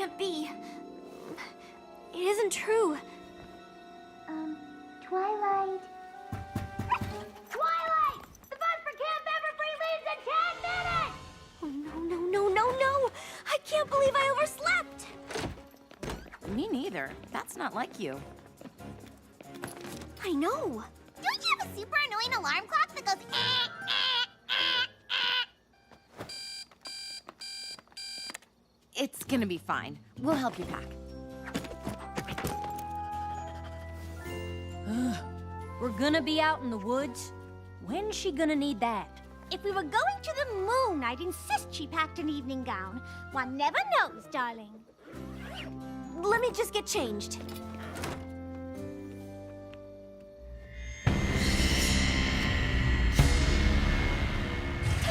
can't be. It isn't true. Twilight. Twilight! The bus for Camp Everfree leaves in 10 minutes! Oh, no. I can't believe I overslept. Me neither. That's not like you. I know. Don't you have a super annoying alarm clock that goes It's gonna be fine. We'll help you pack. We're gonna be out in the woods? When's she gonna need that? If we were going to the moon, I'd insist she packed an evening gown. One never knows, darling. Let me just get changed.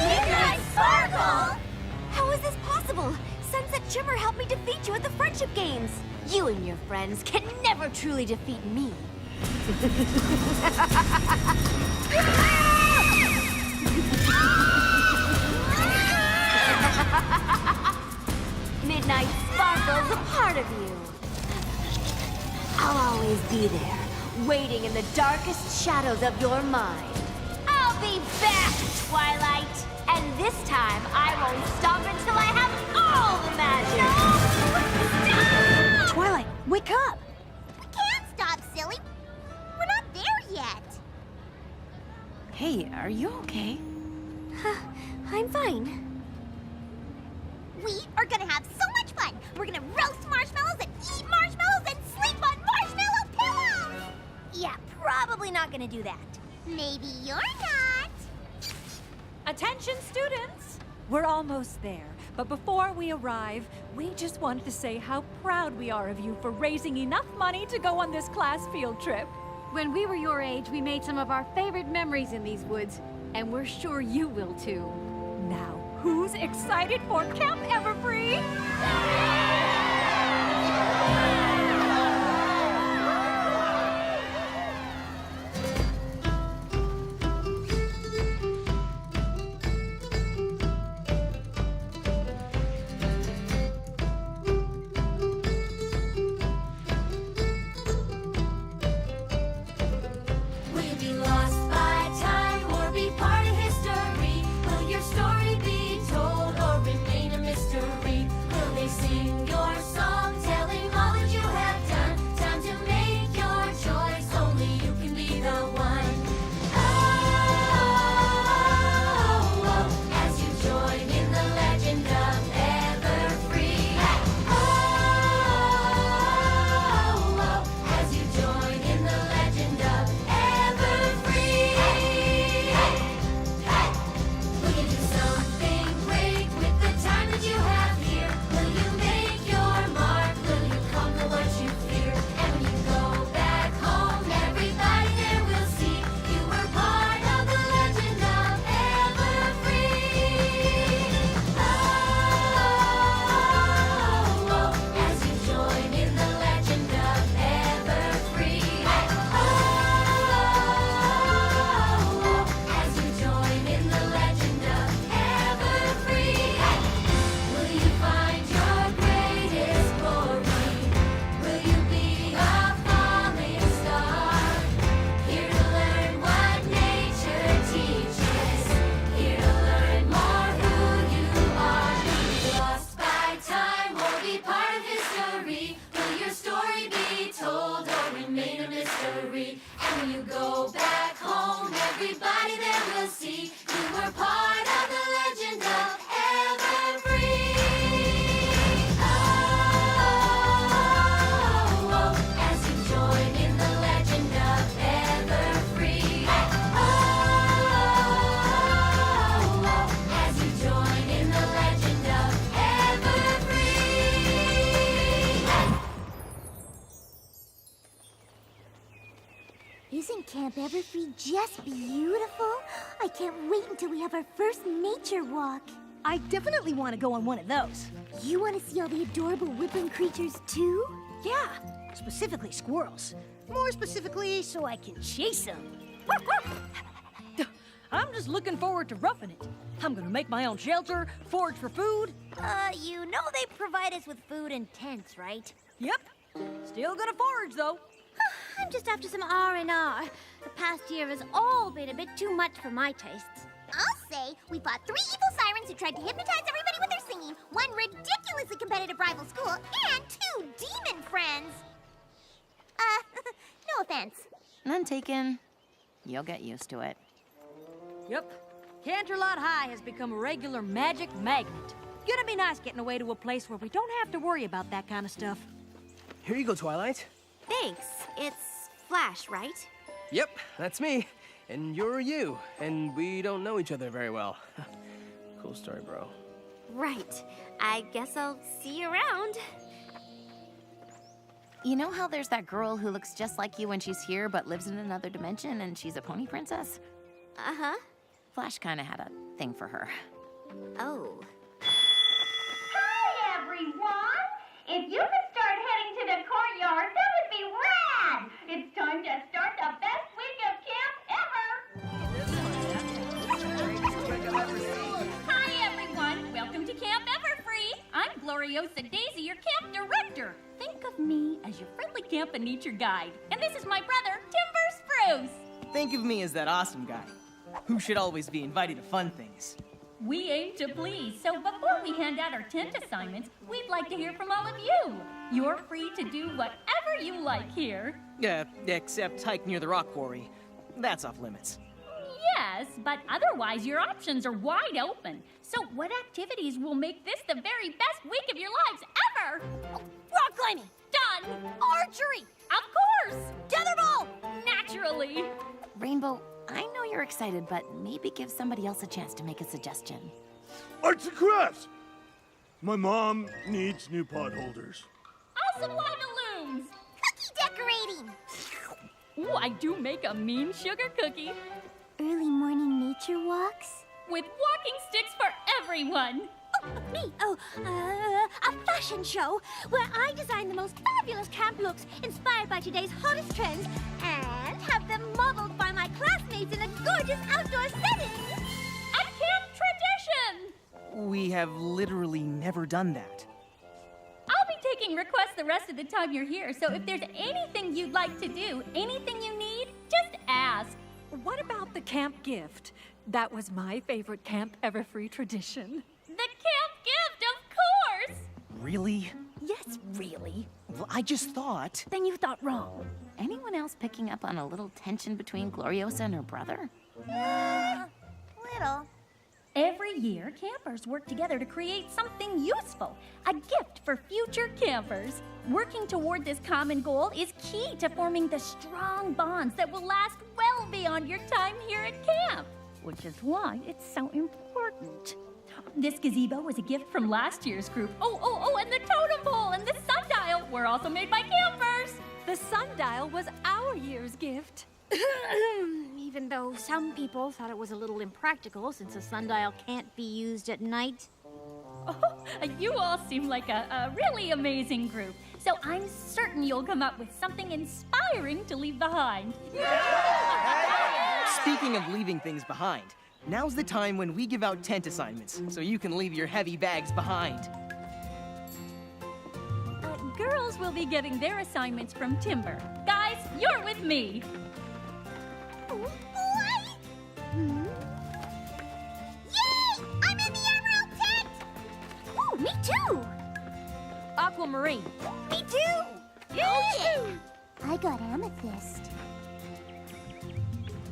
Midnight Sparkle! How is this possible? Sunset Shimmer helped me defeat you at the Friendship Games. You and your friends can never truly defeat me. Midnight Sparkle's a part of you. I'll always be there, waiting in the darkest shadows of your mind. I'll be back, Twilight! And this time, I won't stop until I have all the magic! Stop! Twilight, wake up! We can't stop, silly. We're not there yet. Hey, are you okay? I'm fine. We are gonna have so much fun. We're gonna roast marshmallows and eat marshmallows and sleep on marshmallow pillows. Yeah, probably not gonna do that. Maybe you're not. Attention, students! We're almost there, but before we arrive, we just wanted to say how proud we are of you for raising enough money to go on this class field trip. When we were your age, we made some of our favorite memories in these woods, and we're sure you will too. Now, who's excited for Camp Everfree? Will you be lost by time or be part of history? Will your story be told or remain a mystery? Will they sing your song telling all that you have done? Time to make your choice, only you can be the one. Oh, as you join in the legend of Everfree. Oh, as you join in the legend of Everfree. Will you do something great with the time that you have here? Will you make your mark? Will you conquer what you fear? And when you go back home, everybody there will see you were part of the legend of Everfree. Oh, as you join in the legend of Everfree. Oh, as you join in the legend of Everfree. Will you find your greatest glory? Will you be a falling star? Here to learn what nature teaches. Here to learn more who you are. Will you be lost by time or be part of history? Will your story be told or remain a mystery? And when you go back home, everybody there will see you were part of the legend of Everfree. Oh, as you join in the legend of Everfree. Oh, as you join in the legend of Everfree. Isn't Camp Everfree just beautiful? I can't wait until we have our first nature walk. I definitely want to go on one of those. You want to see all the adorable woodland creatures too? Yeah, specifically squirrels. More specifically, so I can chase them. I'm just looking forward to roughing it. I'm gonna make my own shelter, forage for food. You know they provide us with food and tents, right? Yep. Still gonna forage, though. I'm just after some R&R. The past year has all been a bit too much for my tastes. I'll say we fought 3 evil sirens who tried to hypnotize everybody with their singing, 1 ridiculously competitive rival school, and 2 demon friends. No offense. None taken. You'll get used to it. Yep. Canterlot High has become a regular magic magnet. Gonna be nice getting away to a place where we don't have to worry about that kind of stuff. Here you go, Twilight. Thanks. It's Flash, right? Yep, that's me. And you're you. And we don't know each other very well. Cool story, bro. Right. I guess I'll see you around. You know how there's that girl who looks just like you when she's here but lives in another dimension and she's a pony princess? Uh-huh. Flash kind of had a thing for her. Oh. Hi, everyone! If you could start heading to the courtyard, that would be rad! It's time to start the best week of camp ever! Hi, everyone! Welcome to Camp Everfree! I'm Gloriosa Daisy, your camp director. Think of me as your friendly camp and nature guide. And this is my brother, Timber Spruce. Think of me as that awesome guy who should always be invited to fun things. We aim to please, so before we hand out our tent assignments, we'd like to hear from all of you. You're free to do whatever you like here. Except hike near the rock quarry. That's off limits. Yes, but otherwise your options are wide open. So what activities will make this the very best week of your lives ever? Rock climbing! Done! Archery! Of course! Tetherball! Naturally! Rainbow, I know you're excited, but maybe give somebody else a chance to make a suggestion. Arts and crafts! My mom needs new pot holders. I'll supply balloons! Cookie decorating! Ooh, I do make a mean sugar cookie. Early morning nature walks? With walking sticks for everyone! Me? A fashion show where I design the most fabulous camp looks inspired by today's hottest trends and have them modeled by my classmates in a gorgeous outdoor setting. A camp tradition! We have literally never done that. I'll be taking requests the rest of the time you're here, so if there's anything you'd like to do, anything you need, just ask. What about the camp gift? That was my favorite Camp Everfree tradition. The camp gift, of course! Really? Yes, really. Well, I just thought... Then you thought wrong. Anyone else picking up on a little tension between Gloriosa and her brother? Little. Every year, campers work together to create something useful, a gift for future campers. Working toward this common goal is key to forming the strong bonds that will last well beyond your time here at camp, which is why it's so important. This gazebo was a gift from last year's group. Oh, and the totem pole and the sundial were also made by campers. The sundial was our year's gift. Even though some people thought it was a little impractical since a sundial can't be used at night. Oh, you all seem like a really amazing group, so I'm certain you'll come up with something inspiring to leave behind. Speaking of leaving things behind, now's the time when we give out tent assignments, so you can leave your heavy bags behind. Girls will be getting their assignments from Timber. Guys, you're with me. Yay! I'm in the emerald tent! Ooh, me too! Aquamarine. Me too! Yay! I got amethyst.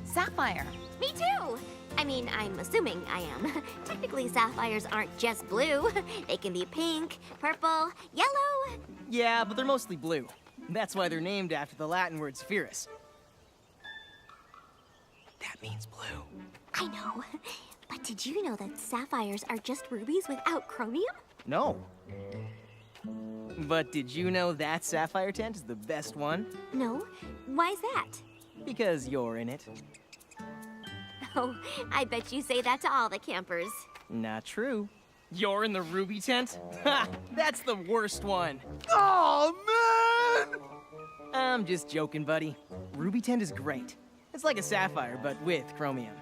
Sapphire. Me too! I mean, I'm assuming I am. Technically, sapphires aren't just blue. They can be pink, purple, yellow. Yeah, but they're mostly blue. That's why they're named after the Latin word spherus. That means blue. I know. But did you know that sapphires are just rubies without chromium? No. But did you know that sapphire tent is the best one? No. Why's that? Because you're in it. Oh, I bet you say that to all the campers. Not true. You're in the ruby tent? Ha! That's the worst one. Oh, man! I'm just joking, buddy. Ruby tent is great. It's like a sapphire, but with chromium.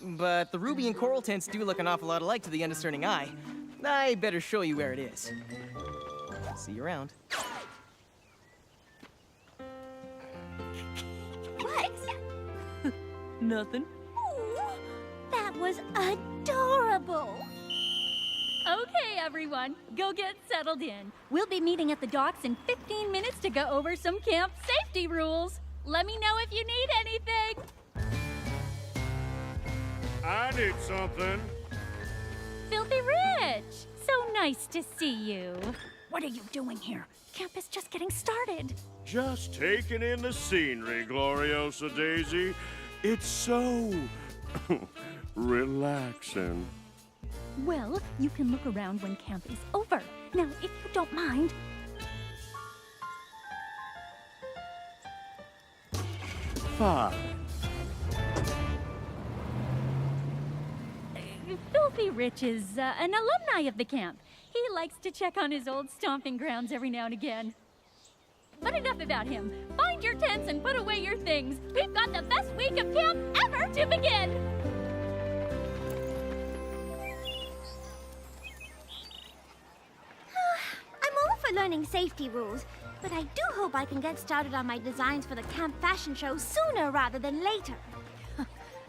But the ruby and coral tints do look an awful lot alike to the undiscerning eye. I better show you where it is. See you around. What? Nothing. Ooh, that was adorable. Okay, everyone, go get settled in. We'll be meeting at the docks in 15 minutes to go over some camp safety rules. Let me know if you need anything. I need something. Filthy Rich! So nice to see you. What are you doing here? Camp is just getting started. Just taking in the scenery, Gloriosa Daisy. It's so relaxing. Well, you can look around when camp is over. Now, if you don't mind. Fine. Filthy Rich is an alumni of the camp. He likes to check on his old stomping grounds every now and again. But enough about him. Find your tents and put away your things. We've got the best week of camp ever to begin. I'm all for learning safety rules, but I do hope I can get started on my designs for the camp fashion show sooner rather than later.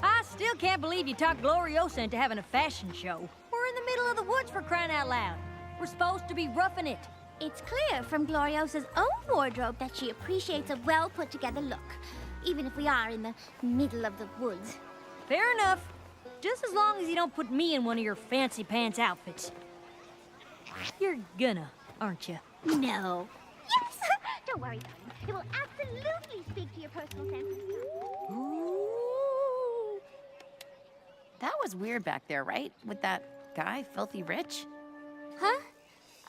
I still can't believe you talked Gloriosa into having a fashion show. We're in the middle of the woods, for crying out loud. We're supposed to be roughing it. It's clear from Gloriosa's own wardrobe that she appreciates a well put together look, even if we are in the middle of the woods. Fair enough. Just as long as you don't put me in one of your fancy pants outfits. You're gonna, aren't you? No. Yes! Don't worry, darling. It will absolutely speak to your personal sense of style. That was weird back there, right? With that guy, Filthy Rich? Huh?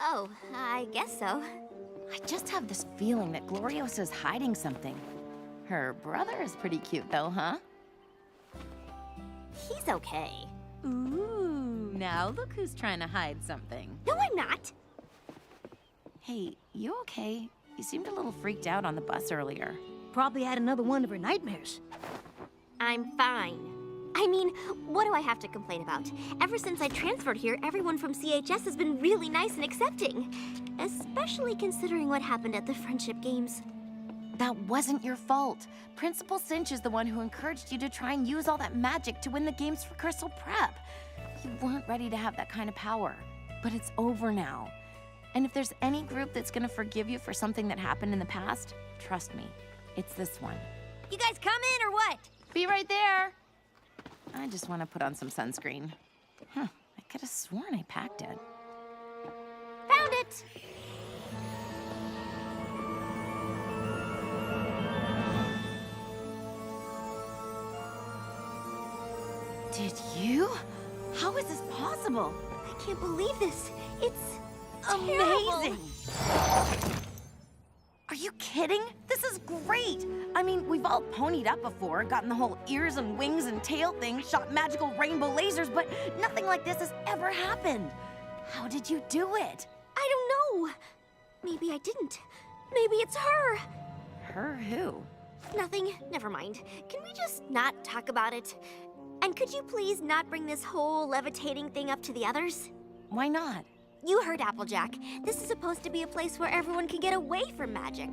Oh, I guess so. I just have this feeling that Gloriosa's hiding something. Her brother is pretty cute, though, huh? He's okay. Ooh, now look who's trying to hide something. No, I'm not. Hey, you okay? You seemed a little freaked out on the bus earlier. Probably had another one of her nightmares. I'm fine. I mean, what do I have to complain about? Ever since I transferred here, everyone from CHS has been really nice and accepting. Especially considering what happened at the friendship games. That wasn't your fault. Principal Cinch is the one who encouraged you to try and use all that magic to win the games for Crystal Prep. You weren't ready to have that kind of power. But it's over now. And if there's any group that's gonna forgive you for something that happened in the past, trust me, it's this one. You guys come in or what? Be right there. I just want to put on some sunscreen. Huh, I could have sworn I packed it. Found it! Did you? How is this possible? I can't believe this. It's amazing. Are you kidding? This is great. I mean, we've all ponied up before, gotten the whole ears and wings and tail thing, shot magical rainbow lasers, but nothing like this has ever happened. How did you do it? I don't know. Maybe I didn't. Maybe it's her. Her who? Nothing. Never mind. Can we just not talk about it? And could you please not bring this whole levitating thing up to the others? Why not? You heard Applejack. This is supposed to be a place where everyone can get away from magic.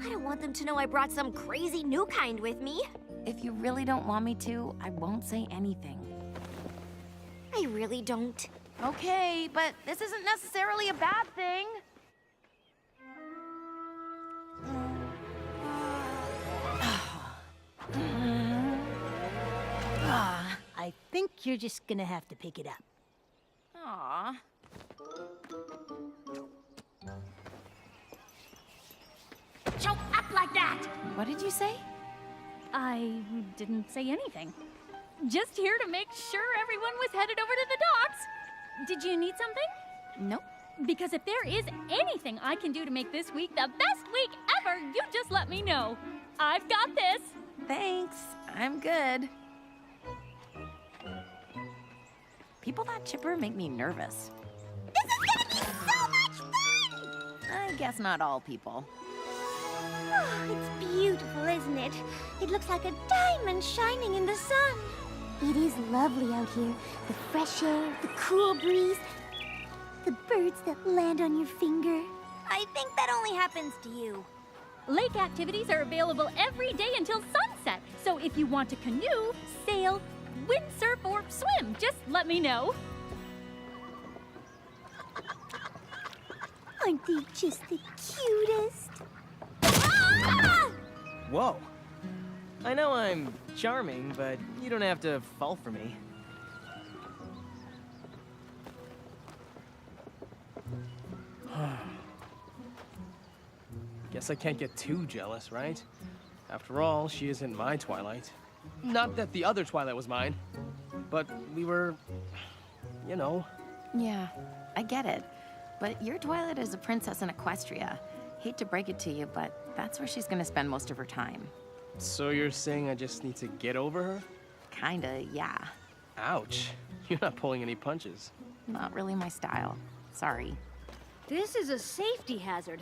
I don't want them to know I brought some crazy new kind with me. If you really don't want me to, I won't say anything. I really don't. Okay, but this isn't necessarily a bad thing. I think you're just gonna have to pick it up. Aw. Choke up like that! What did you say? I didn't say anything. Just here to make sure everyone was headed over to the docks. Did you need something? Nope. Because if there is anything I can do to make this week the best week ever, you just let me know. I've got this. Thanks. I'm good. People that chipper make me nervous. This is gonna be so much fun! I guess not all people. Oh, it's beautiful, isn't it? It looks like a diamond shining in the sun. It is lovely out here. The fresh air, the cool breeze, the birds that land on your finger. I think that only happens to you. Lake activities are available every day until sunset. So if you want to canoe, sail, windsurf, or swim, just let me know. Aren't they just the cutest? Whoa. I know I'm charming, but you don't have to fall for me. Guess I can't get too jealous, right? After all, she isn't my Twilight. Not that the other Twilight was mine, but we were, you know. Yeah, I get it. But your Twilight is a princess in Equestria. Hate to break it to you, but that's where she's gonna spend most of her time. So you're saying I just need to get over her? Kinda, yeah. Ouch. You're not pulling any punches. Not really my style. Sorry. This is a safety hazard.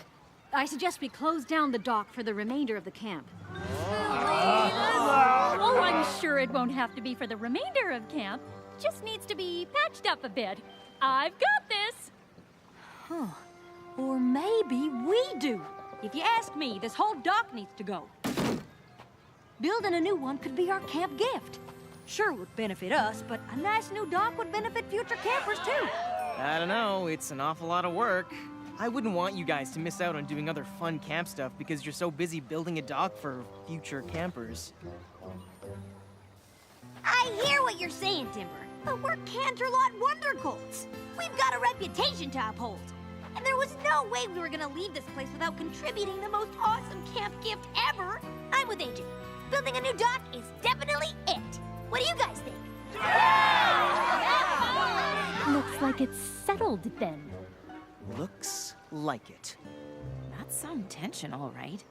I suggest we close down the dock for the remainder of the camp. Oh, I'm sure it won't have to be for the remainder of camp. Just needs to be patched up a bit. I've got this. Huh. Or maybe we do. If you ask me, this whole dock needs to go. Building a new one could be our camp gift. Sure would benefit us, but a nice new dock would benefit future campers too. I don't know, it's an awful lot of work. I wouldn't want you guys to miss out on doing other fun camp stuff because you're so busy building a dock for future campers. I hear what you're saying, Timber, but we're Canterlot Wonder Colts. We've got a reputation to uphold. And there was no way we were gonna leave this place without contributing the most awesome camp gift ever. I'm with Agent. Building a new dock is definitely it. What do you guys think? Looks like it's settled then. Looks like it. That's some tension, all right.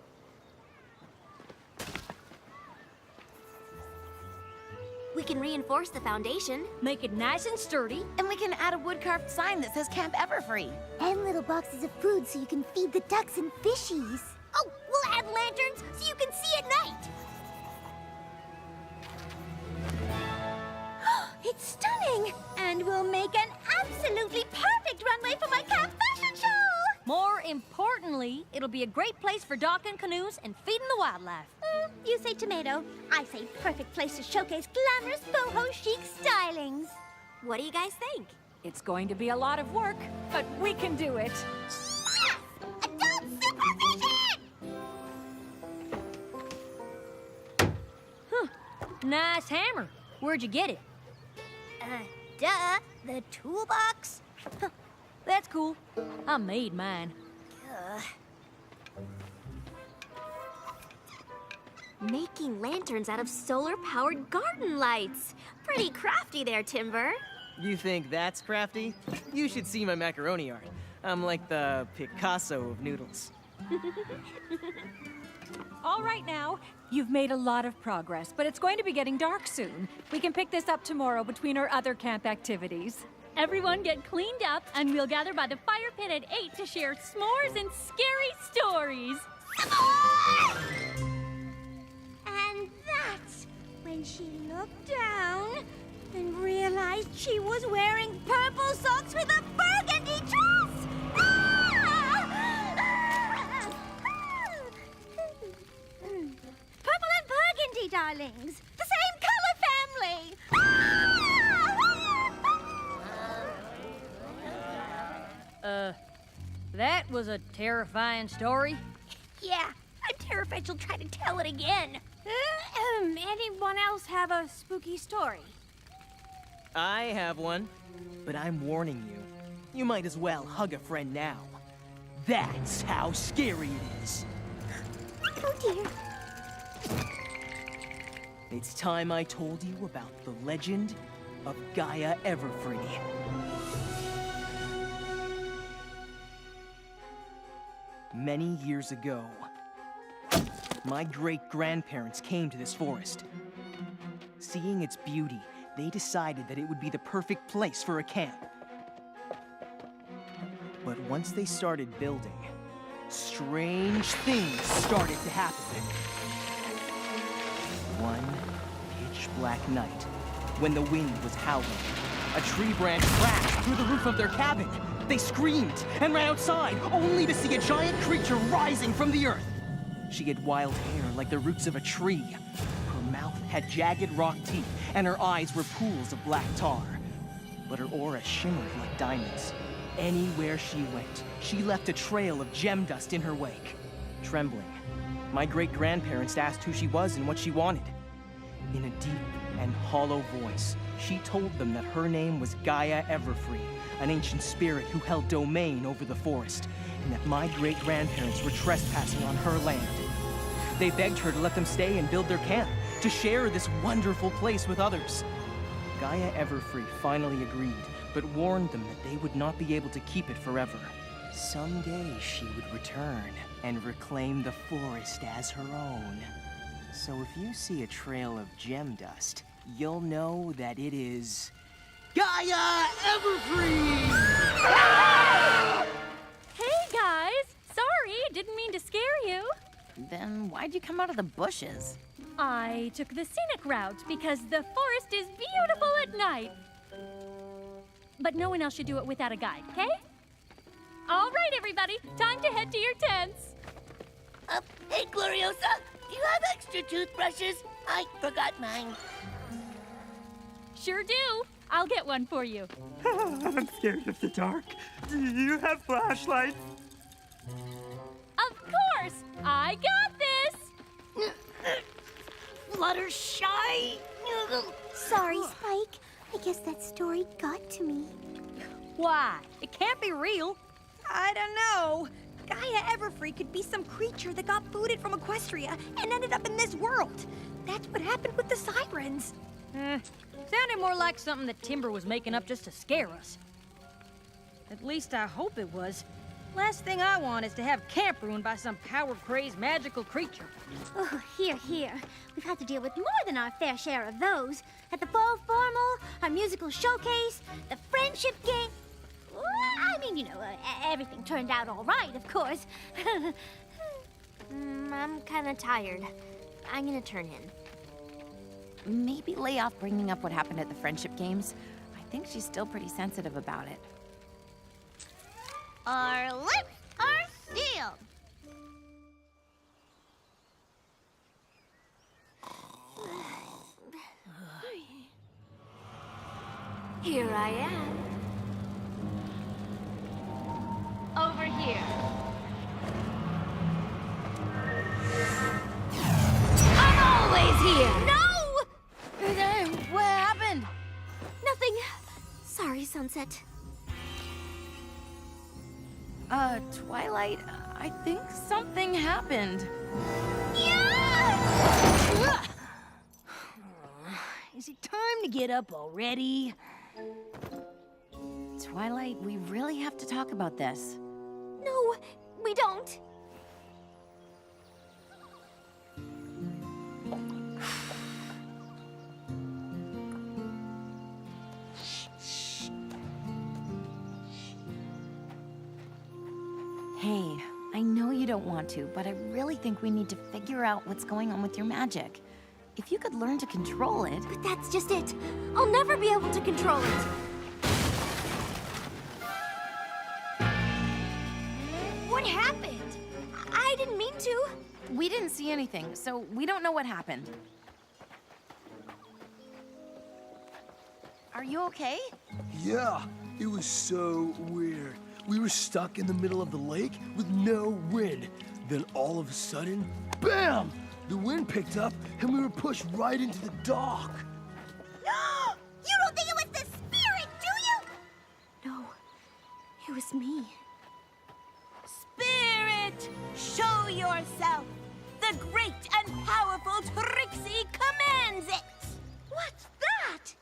We can reinforce the foundation. Make it nice and sturdy. And we can add a wood-carved sign that says Camp Everfree. And little boxes of food so you can feed the ducks and fishies. Oh, we'll add lanterns so you can see at night. It's stunning! And we'll make an absolutely perfect runway for my camp fashion show! More importantly, it'll be a great place for docking canoes and feeding the wildlife. You say tomato. I say perfect place to showcase glamorous boho chic stylings. What do you guys think? It's going to be a lot of work, but we can do it. Yes! Adult supervision! Nice hammer. Where'd you get it? Duh. The toolbox? That's cool. I made mine. Making lanterns out of solar-powered garden lights. Pretty crafty there, Timber. You think that's crafty? You should see my macaroni art. I'm like the Picasso of noodles. All right now, you've made a lot of progress, but it's going to be getting dark soon. We can pick this up tomorrow between our other camp activities. Everyone get cleaned up, and we'll gather by the fire pit at 8 to share s'mores and scary stories. And that's when she looked down and realized she was wearing purple socks with a burgundy dress! Purple and burgundy, darlings. The same color family. That was a terrifying story. Yeah, I'm terrified she'll try to tell it again. Anyone else have a spooky story? I have one, but I'm warning you. You might as well hug a friend now. That's how scary it is. Oh dear. It's time I told you about the legend of Gaia Everfree. Many years ago, my great-grandparents came to this forest. Seeing its beauty, they decided that it would be the perfect place for a camp. But once they started building, strange things started to happen. black night, when the wind was howling. A tree branch crashed through the roof of their cabin. They screamed and ran outside, only to see a giant creature rising from the earth. She had wild hair like the roots of a tree. Her mouth had jagged rock teeth, and her eyes were pools of black tar. But her aura shimmered like diamonds. Anywhere she went, she left a trail of gem dust in her wake. Trembling, my great-grandparents asked who she was and what she wanted. In a deep and hollow voice, she told them that her name was Gaia Everfree, an ancient spirit who held domain over the forest, and that my great-grandparents were trespassing on her land. They begged her to let them stay and build their camp, to share this wonderful place with others. Gaia Everfree finally agreed, but warned them that they would not be able to keep it forever. Someday she would return and reclaim the forest as her own. So if you see a trail of gem dust, you'll know that it is Gaia Everfree! Hey, guys! Sorry, didn't mean to scare you. Then why'd you come out of the bushes? I took the scenic route because the forest is beautiful at night. But no one else should do it without a guide, okay? All right, everybody, time to head to your tents. Hey, Gloriosa, do you have extra toothbrushes? I forgot mine. Sure do. I'll get one for you. I'm scared of the dark. Do you have flashlights? Of course! I got this! Fluttershy! Sorry, Spike. I guess that story got to me. Why? It can't be real. I don't know. Gaia Everfree could be some creature that got booted from Equestria and ended up in this world. That's what happened with the sirens. Sounded more like something that Timber was making up just to scare us. At least I hope it was. Last thing I want is to have camp ruined by some power-crazed magical creature. Oh, here. We've had to deal with more than our fair share of those. At the fall formal, our musical showcase, the friendship game. Well, I mean, everything turned out all right, of course. I'm kind of tired. I'm gonna turn in. Maybe lay off bringing up what happened at the friendship games. I think she's still pretty sensitive about it. Our lips are sealed. Here I am. Over here. I'm always here! No! What happened? Nothing. Sorry, Sunset. Twilight, I think something happened. Is it time to get up already? Twilight, we really have to talk about this. No, we don't. Hey, I know you don't want to, but I really think we need to figure out what's going on with your magic. If you could learn to control it... But that's just it. I'll never be able to control it. What happened? I didn't mean to. We didn't see anything, so we don't know what happened. Are you okay? Yeah, it was so weird. We were stuck in the middle of the lake with no wind. Then all of a sudden, bam! The wind picked up and we were pushed right into the dock. You don't think it was the spirit, do you? No, it was me. Spirit, show yourself. The great and powerful Trixie commands it. What's that?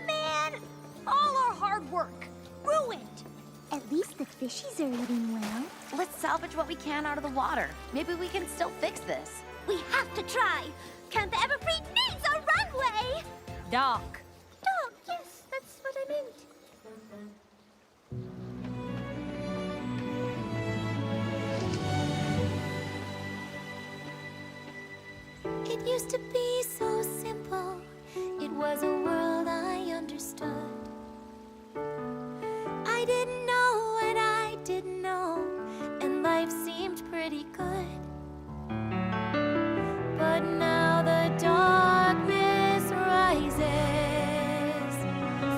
Man, all our hard work ruined. At least the fishies are eating well. Let's salvage what we can out of the water. Maybe we can still fix this. We have to try. Camp Everfree needs a runway. Doc. Dog, yes, that's what I meant. used to be so simple. It was a world I understood. I didn't know what I didn't know, and life seemed pretty good. But now the darkness rises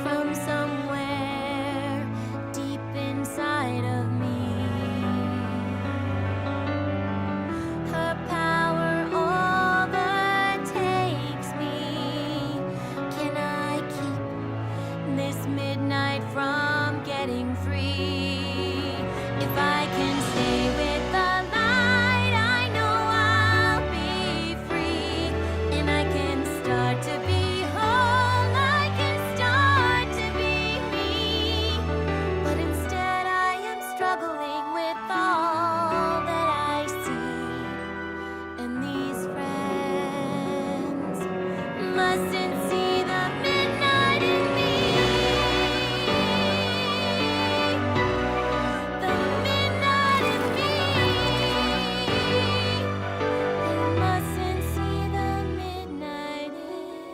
from somewhere deep inside of me. Her power overtakes me. Can I keep this midnight from getting free? If I can stay with the light, I know I'll be free. And I can start to be whole, I can start to be me. But instead I am struggling with all that I see. And these friends mustn't see the midnight in me. The midnight in me. They mustn't see the midnight in me.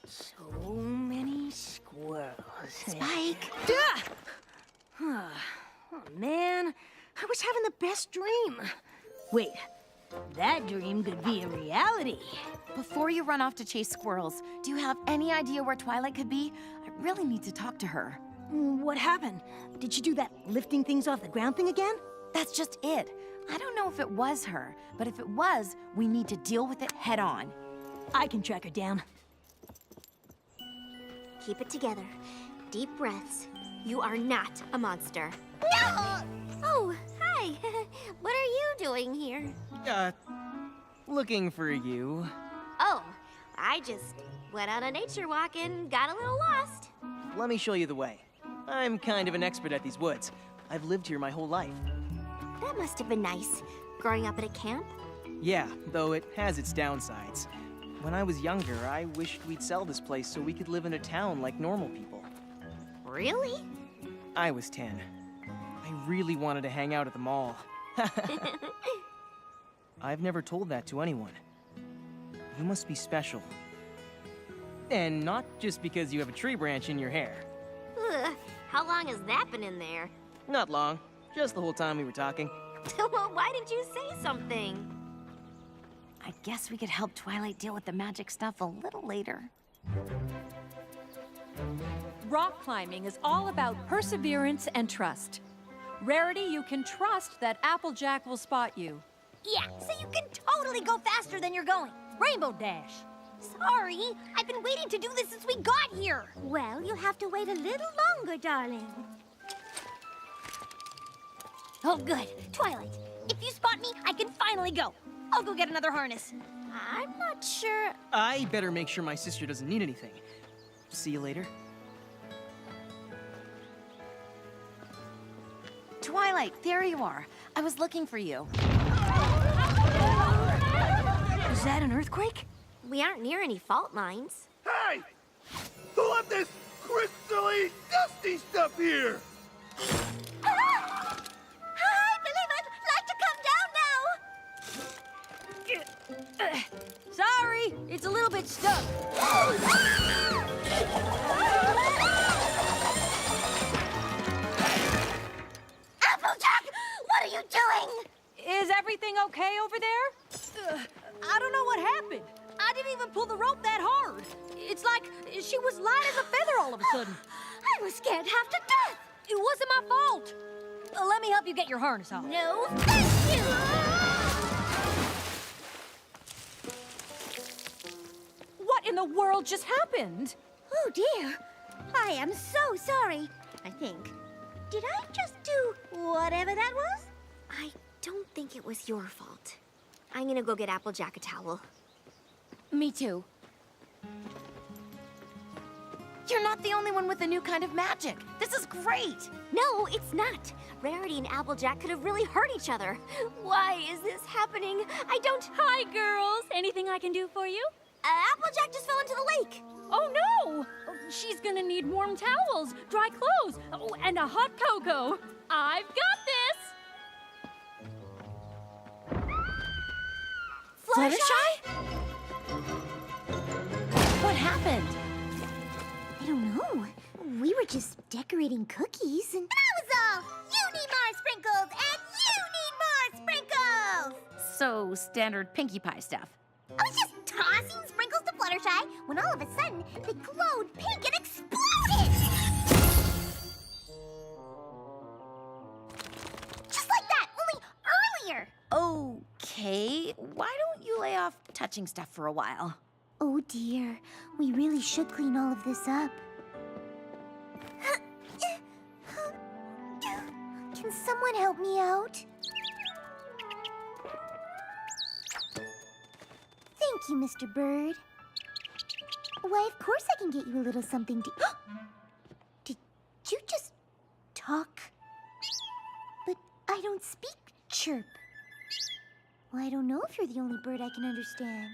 So many squirrels. Spike! Oh, man, I was having the best dream. Wait, that dream could be a reality. Before you run off to chase squirrels, do you have any idea where Twilight could be? I really need to talk to her. What happened? Did she do that lifting things off the ground thing again? That's just it. I don't know if it was her, but if it was, we need to deal with it head on. I can track her down. Keep it together. Deep breaths. You are not a monster. No! Oh, hi. What are you doing here? Looking for you. Oh, I just went on a nature walk and got a little lost. Let me show you the way. I'm kind of an expert at these woods. I've lived here my whole life. That must have been nice, growing up at a camp. Yeah, though it has its downsides. When I was younger, I wished we'd sell this place so we could live in a town like normal people. Really? I was 10. I really wanted to hang out at the mall. I've never told that to anyone. You must be special. And not just because you have a tree branch in your hair. Ugh, how long has that been in there? Not long. Just the whole time we were talking. Well, why didn't you say something? I guess we could help Twilight deal with the magic stuff a little later. Rock climbing is all about perseverance and trust. Rarity, you can trust that Applejack will spot you. Yeah, so you can totally go faster than you're going. Rainbow Dash. Sorry, I've been waiting to do this since we got here. Well, you'll have to wait a little longer, darling. Oh, good. Twilight, if you spot me, I can finally go. I'll go get another harness. I'm not sure. I better make sure my sister doesn't need anything. See you later. Twilight, there you are. I was looking for you. Is that an earthquake? We aren't near any fault lines. Hey! Who left this crystally dusty stuff here? I believe I'd like to come down now. Sorry, it's a little bit stuck. Applejack, what are you doing? Is everything okay over there? I don't know what happened. I didn't even pull the rope that hard. It's like she was light as a feather all of a sudden. I was scared half to death. It wasn't my fault. Let me help you get your harness off. No, thank you. What in the world just happened? Oh, dear. I am so sorry, I think. Did I just do whatever that was? I don't think it was your fault. I'm gonna go get Applejack a towel. Me too. You're not the only one with a new kind of magic. This is great. No, it's not. Rarity and Applejack could have really hurt each other. Why is this happening? I don't... Hi, girls. Anything I can do for you? Applejack just fell into the lake. Oh, no! She's gonna need warm towels, dry clothes, and a hot cocoa. I've got this! Fluttershy? What happened? I don't know. We were just decorating cookies and that was all! You need more sprinkles and you need more sprinkles! So, standard Pinkie Pie stuff. I was just tossing sprinkles to Fluttershy when all of a sudden they glowed pink and exploded! Just like that, only earlier! Okay, why don't you lay off touching stuff for a while? Oh dear, we really should clean all of this up. Can someone help me out? Thank you, Mr. Bird. Why, of course I can get you a little something to... Did you just talk? But I don't speak chirp. Well, I don't know if you're the only bird I can understand.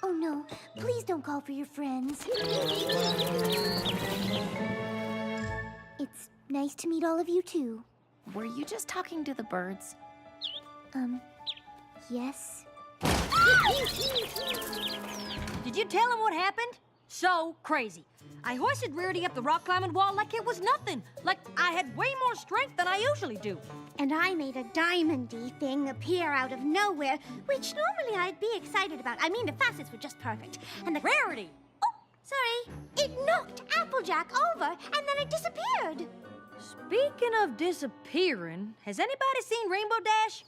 Oh no, please don't call for your friends. It's nice to meet all of you too. Were you just talking to the birds? Yes. Did you tell him what happened? So crazy. I hoisted Rarity up the rock climbing wall like it was nothing. Like I had way more strength than I usually do. And I made a diamondy thing appear out of nowhere, which normally I'd be excited about. I mean, the facets were just perfect. And the... Rarity! Oh, sorry. It knocked Applejack over, and then it disappeared. Speaking of disappearing, has anybody seen Rainbow Dash?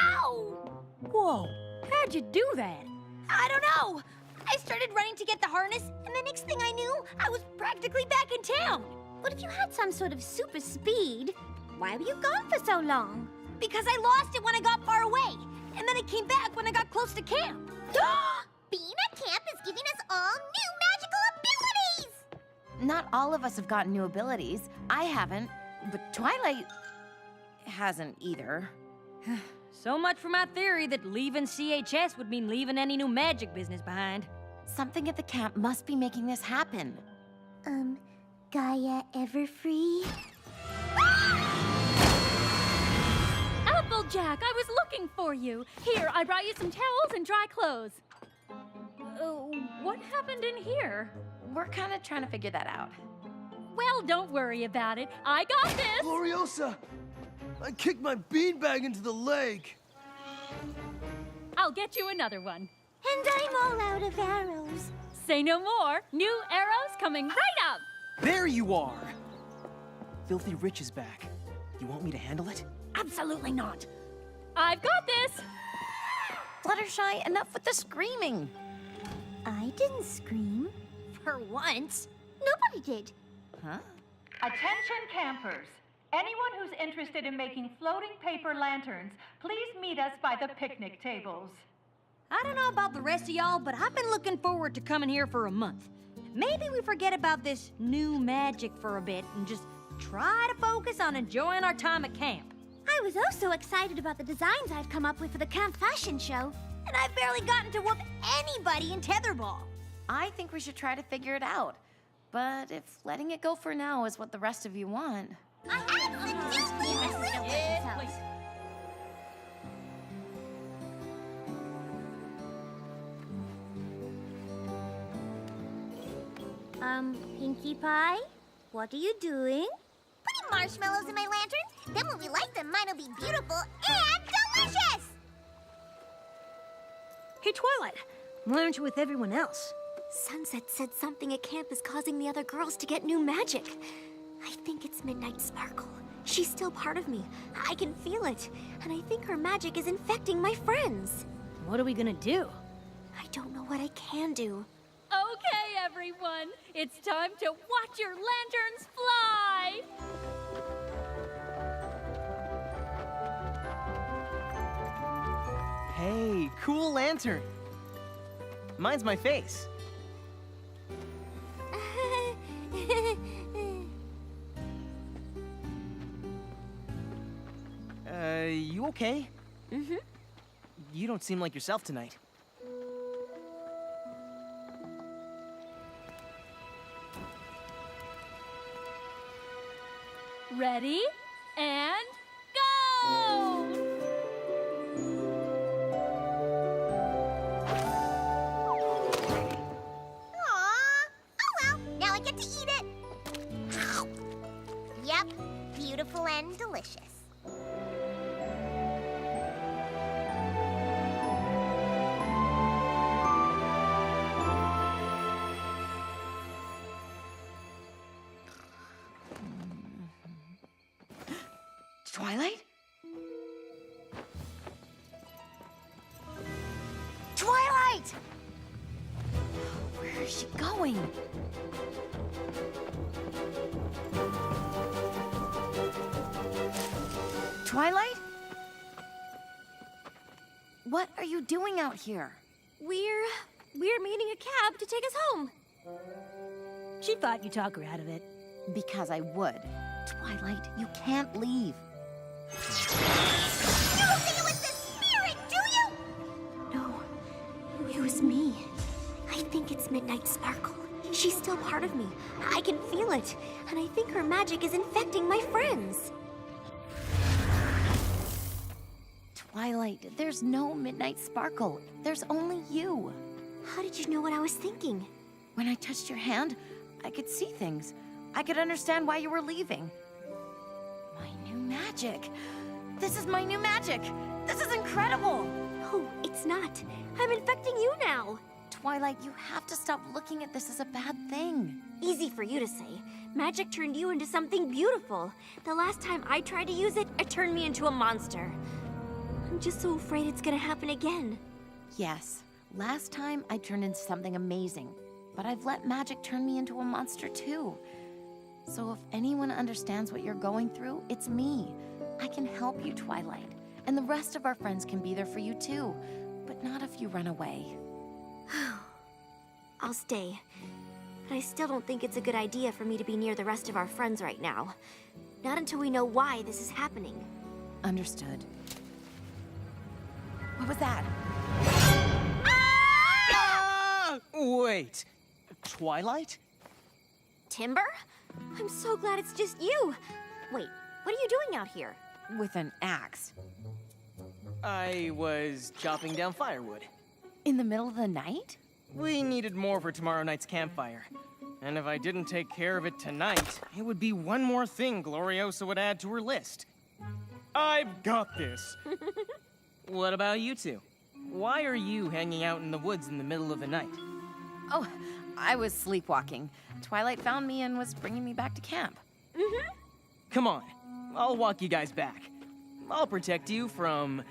Ow! Whoa, how'd you do that? I don't know. I started running to get the harness, and the next thing I knew, I was practically back in town. But if you had some sort of super speed, why were you gone for so long? Because I lost it when I got far away, and then it came back when I got close to camp. Being at camp is giving us all new magical abilities! Not all of us have gotten new abilities. I haven't, but Twilight hasn't either. So much for my theory that leaving CHS would mean leaving any new magic business behind. Something at the camp must be making this happen. Gaia Everfree? Applejack, I was looking for you. Here, I brought you some towels and dry clothes. What happened in here? We're kind of trying to figure that out. Well, don't worry about it. I got this. Gloriosa! I kicked my beanbag into the lake. I'll get you another one. And I'm all out of arrows. Say no more. New arrows coming right up. There you are! Filthy Rich is back. You want me to handle it? Absolutely not. I've got this. Fluttershy, enough with the screaming. I didn't scream. For once. Nobody did. Huh? Attention campers. Anyone who's interested in making floating paper lanterns, please meet us by the picnic tables. I don't know about the rest of y'all, but I've been looking forward to coming here for a month. Maybe we forget about this new magic for a bit and just try to focus on enjoying our time at camp. I was also excited about the designs I've come up with for the camp fashion show. And I've barely gotten to whoop anybody in tetherball. I think we should try to figure it out. But if letting it go for now is what the rest of you want... I absolutely myself. Pinkie Pie, what are you doing? Putting marshmallows in my lantern. Then when we light them, mine will be beautiful and delicious! Hey, Twilight, why aren't you with everyone else? Sunset said something at camp is causing the other girls to get new magic. I think it's Midnight Sparkle. She's still part of me. I can feel it. And I think her magic is infecting my friends. What are we gonna do? I don't know what I can do. Okay, everyone. It's time to watch your lanterns fly. Hey, cool lantern. Mine's my face. okay? Mm-hmm. You don't seem like yourself tonight. Ready? And go! Aww. Oh well, now I get to eat it. Yep, beautiful and delicious. Twilight? Twilight! Where is she going? Twilight? What are you doing out here? We're meeting a cab to take us home. She thought you'd talk her out of it. Because I would. Twilight, you can't leave. You don't think it was the spirit, do you? No, it was me. I think it's Midnight Sparkle. She's still part of me. I can feel it. And I think her magic is infecting my friends. Twilight, there's no Midnight Sparkle. There's only you. How did you know what I was thinking? When I touched your hand, I could see things. I could understand why you were leaving. My new magic. This is my new magic. This is incredible. No, it's not. I'm infecting you now. Twilight, you have to stop looking at this as a bad thing. Easy for you to say. Magic turned you into something beautiful. The last time I tried to use it, it turned me into a monster. I'm just so afraid it's gonna happen again. Yes, last time I turned into something amazing, but I've let magic turn me into a monster too. So if anyone understands what you're going through, it's me. I can help you, Twilight. And the rest of our friends can be there for you too, but not if you run away. I'll stay. But I still don't think it's a good idea for me to be near the rest of our friends right now. Not until we know why this is happening. Understood. What was that? Wait, Twilight? Timber? I'm so glad it's just you. Wait, what are you doing out here? With an axe. I was chopping down firewood. In the middle of the night? We needed more for tomorrow night's campfire. And if I didn't take care of it tonight, it would be one more thing Gloriosa would add to her list. I've got this. What about you two? Why are you hanging out in the woods in the middle of the night? Oh, I was sleepwalking. Twilight found me and was bringing me back to camp. Mm-hmm. Come on, I'll walk you guys back. I'll protect you from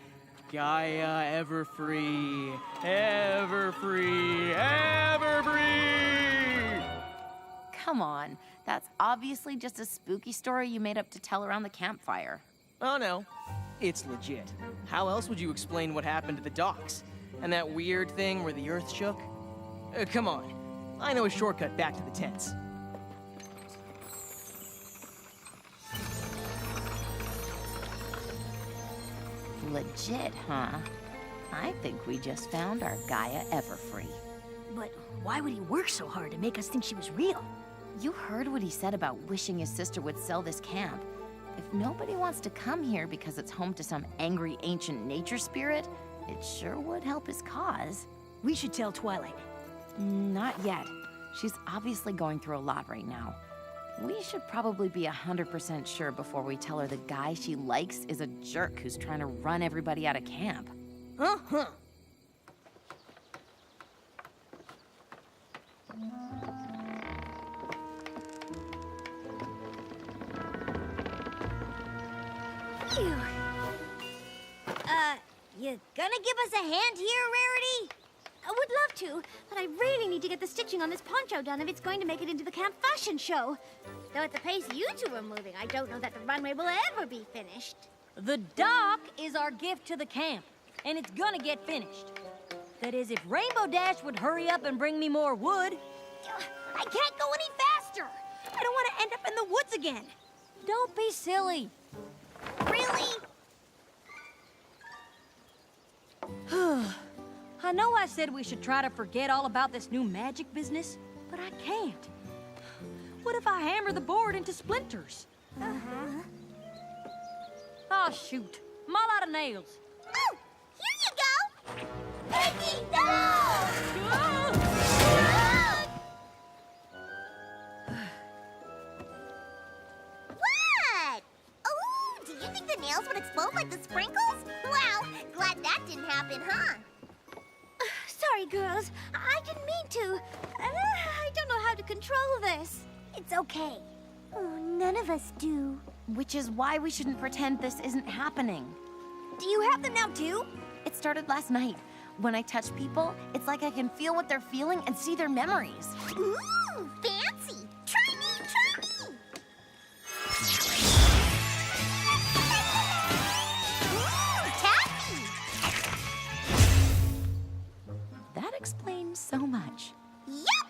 Gaia Everfree, Everfree, Everfree! Come on, that's obviously just a spooky story you made up to tell around the campfire. Oh no, it's legit. How else would you explain what happened to the docks? And that weird thing where the earth shook? Come on, I know a shortcut back to the tents. Legit, huh? I think we just found our Gaia Everfree. But why would he work so hard to make us think she was real? You heard what he said about wishing his sister would sell this camp. If nobody wants to come here because it's home to some angry ancient nature spirit, it sure would help his cause. We should tell Twilight. Not yet. She's obviously going through a lot right now. We should probably be 100% sure before we tell her the guy she likes is a jerk who's trying to run everybody out of camp. Uh-huh. Phew. You gonna give us a hand here, Rarity? I would love to, but I really need to get the stitching on this poncho done if it's going to make it into the camp fashion show. Though at the pace you two are moving, I don't know that the runway will ever be finished. The dock is our gift to the camp, and it's gonna get finished. That is, if Rainbow Dash would hurry up and bring me more wood. I can't go any faster. I don't want to end up in the woods again. Don't be silly. Really? I know I said we should try to forget all about this new magic business, but I can't. What if I hammer the board into splinters? Oh, shoot. I'm all out of nails. Oh, here you go! Piggy, no! What? Oh, do you think the nails would explode like the sprinkles? Wow, glad that didn't happen, huh? Sorry, girls. I didn't mean to. I don't know how to control this. It's okay. Oh, none of us do. Which is why we shouldn't pretend this isn't happening. Do you have them now, too? It started last night. When I touch people, it's like I can feel what they're feeling and see their memories. Ooh, fancy! Try me, try me! Ooh, taffy! That explains so much. Yep!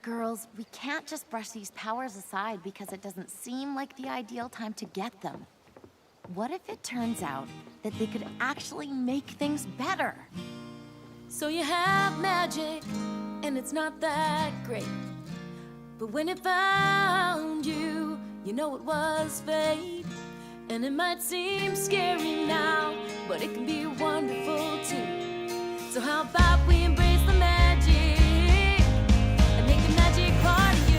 Girls, we can't just brush these powers aside because it doesn't seem like the ideal time to get them. What if it turns out that they could actually make things better? So you have magic, and it's not that great. But when it found you, you know it was fate. And it might seem scary now, but it can be wonderful too. So how about we embrace the magic and make the magic part of you?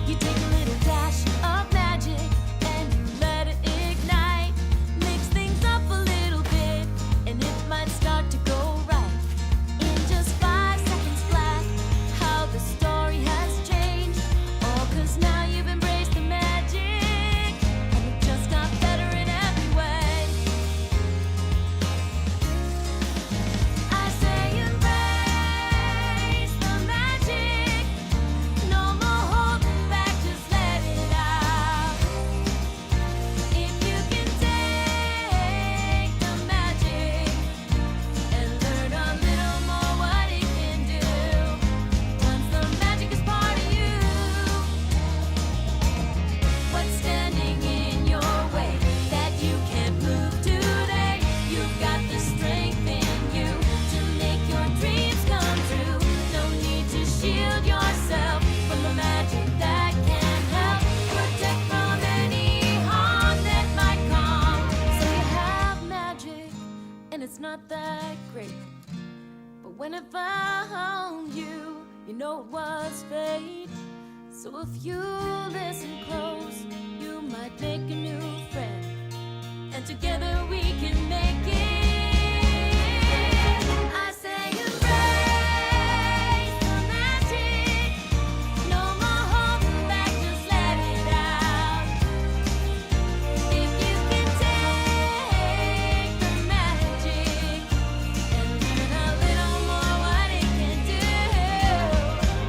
You take a little dash of magic and you let it ignite. Mix things up a little bit and it might start to go right. In just 5 seconds flat, how the story has changed. All 'cause now you've embraced the magic and it just got better in every way. I say embrace the magic. No more holding back, just let it out. If you can take the magic and learn a little more what it can do, once the magic is part of you, what's standing in your way that you can't move today? You've got the strength in you to make your dreams come true. No need to shield yourself from the magic that can help protect from any harm that might come. So you have magic, and it's not that great. But when it found you, you know it was fate. So if you listen close, you might make a new friend. And together we can make it. I say embrace the magic. No more holding back, just let it out. If you can take the magic and learn a little more what it can do,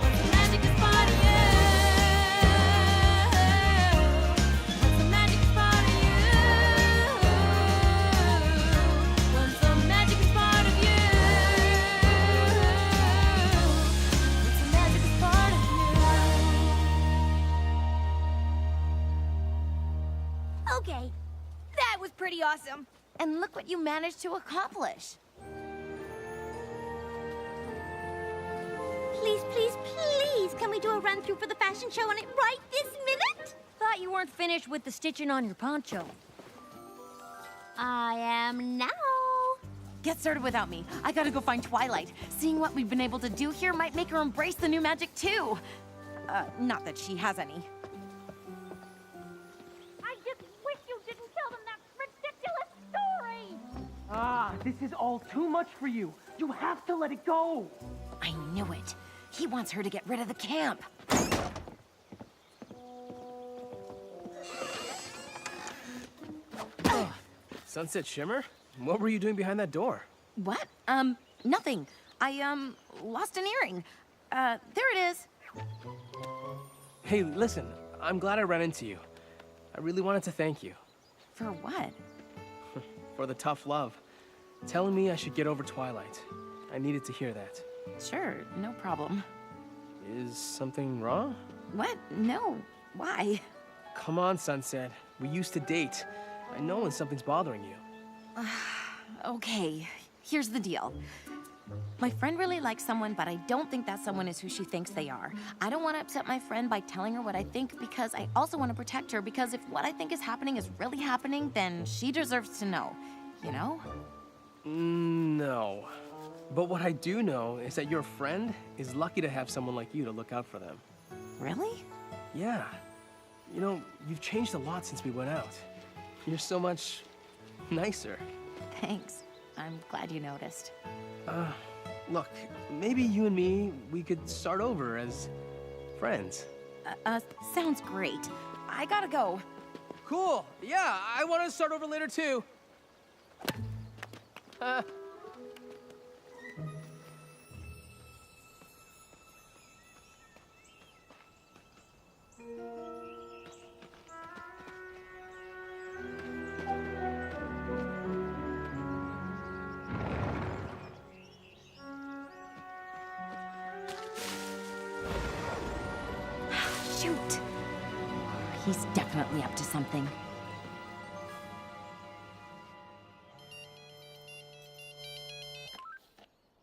once the magic is part of you, once the magic is part of you, once the magic is part of you, once the magic is part of you. Okay, that was pretty awesome. And look what you managed to accomplish. Please, please, please, can we do a run-through for the fashion show on it right this minute? Thought you weren't finished with the stitching on your poncho. I am now. Get started without me. I gotta go find Twilight. Seeing what we've been able to do here might make her embrace the new magic too. Not that she has any. I just wish you didn't tell them that ridiculous story! Ah, this is all too much for you. You have to let it go. I knew it. He wants her to get rid of the camp. Sunset Shimmer? What were you doing behind that door? What? Nothing. I, lost an earring. There it is. Hey, listen, I'm glad I ran into you. I really wanted to thank you For what? for the tough love. Telling me I should get over Twilight. I needed to hear that. Sure, no problem. Is something wrong? What? No. Why? Come on, Sunset. We used to date. I know when something's bothering you. Okay, here's the deal. My friend really likes someone, but I don't think that someone is who she thinks they are. I don't want to upset my friend by telling her what I think because I also want to protect her because if what I think is happening is really happening, then she deserves to know. You know? No. But what I do know is that your friend is lucky to have someone like you to look out for them. Really? Yeah. You know, you've changed a lot since we went out. You're so much nicer. Thanks. I'm glad you noticed. Look, maybe you and me, we could start over as friends. Sounds great. I gotta go. Cool. Yeah, I want to start over later too. Shoot! He's definitely up to something.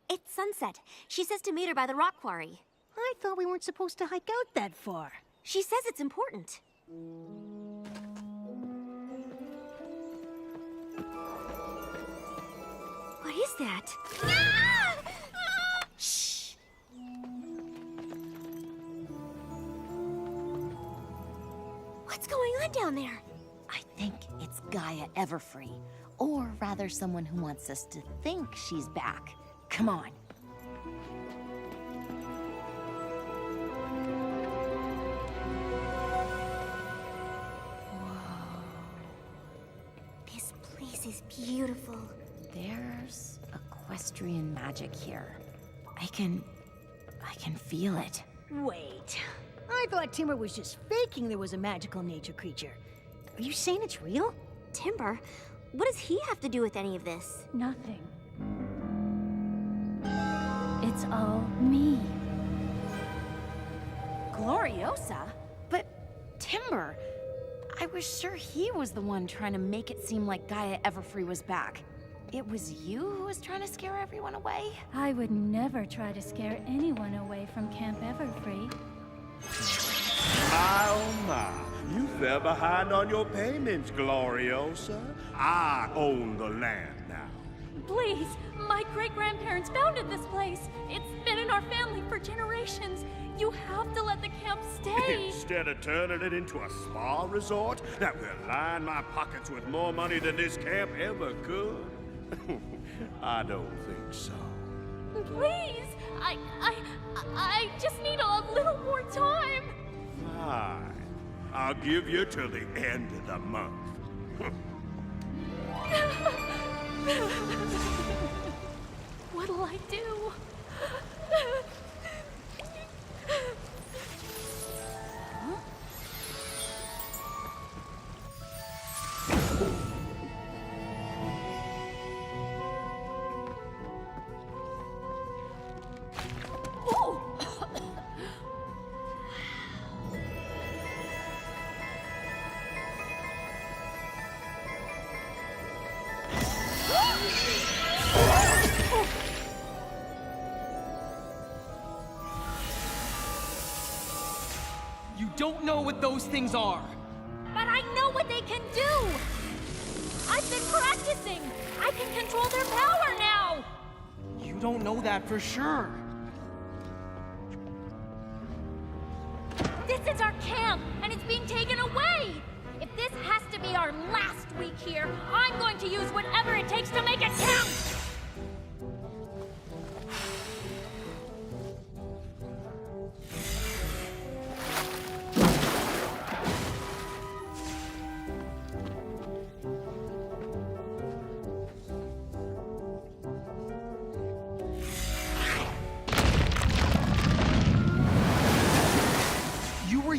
It's sunset. She says to meet her by the rock quarry. I thought we weren't supposed to hike out that far. She says it's important. What is that? Shh! What's going on down there? I think it's Gaia Everfree. Or rather, someone who wants us to think she's back. Come on. This place is beautiful. There's equestrian magic here. I can feel it. Wait. I thought Timber was just faking there was a magical nature creature. Are you saying it's real? Timber? What does he have to do with any of this? Nothing. It's all me. Gloriosa? But Timber, I was sure he was the one trying to make it seem like Gaia Everfree was back. It was you who was trying to scare everyone away? I would never try to scare anyone away from Camp Everfree. My, oh my. You fell behind on your payments, Gloriosa. I own the land now. Please, my great-grandparents founded this place. It's been in our family for generations. You have to let the camp stay. Instead of turning it into a spa resort that will line my pockets with more money than this camp ever could? I don't think so. Please, I just need a little more time. Fine. I'll give you till the end of the month. What'll I do? You don't know what those things are. But I know what they can do! I've been practicing! I can control their power now! You don't know that for sure. This is our camp, and it's being taken away! If this has to be our last week here, I'm going to use whatever it takes to make it count!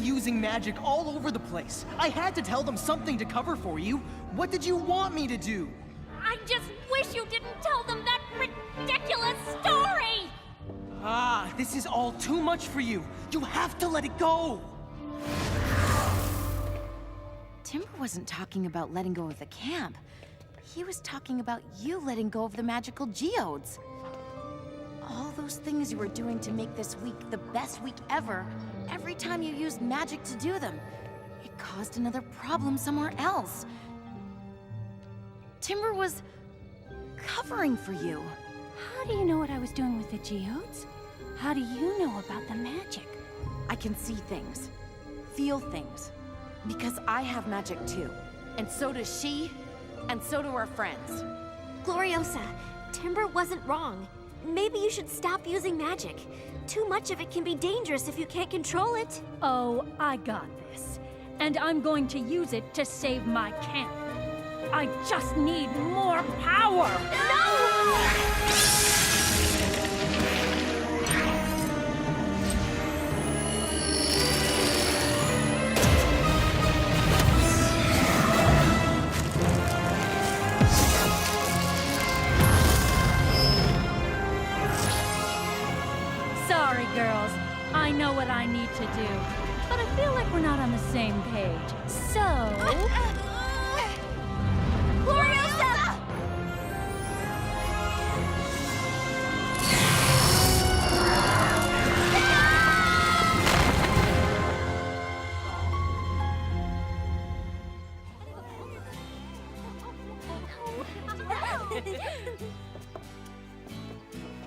Using magic all over the place. I had to tell them something to cover for you. What did you want me to do? I just wish you didn't tell them that ridiculous story! Ah, this is all too much for you. You have to let it go. Timber wasn't talking about letting go of the camp. He was talking about you letting go of the magical geodes. All those things you were doing to make this week the best week ever, every time you used magic to do them, it caused another problem somewhere else. Timber was covering for you. How do you know what I was doing with the geodes? How do you know about the magic? I can see things, feel things, because I have magic too. And so does she, and so do our friends. Gloriosa, Timber wasn't wrong. Maybe you should stop using magic. Too much of it can be dangerous if you can't control it. Oh, I got this. And I'm going to use it to save my camp. I just need more power! Sorry, girls. I know what I need to do. But I feel like we're not on the same page. So... Gloriosa!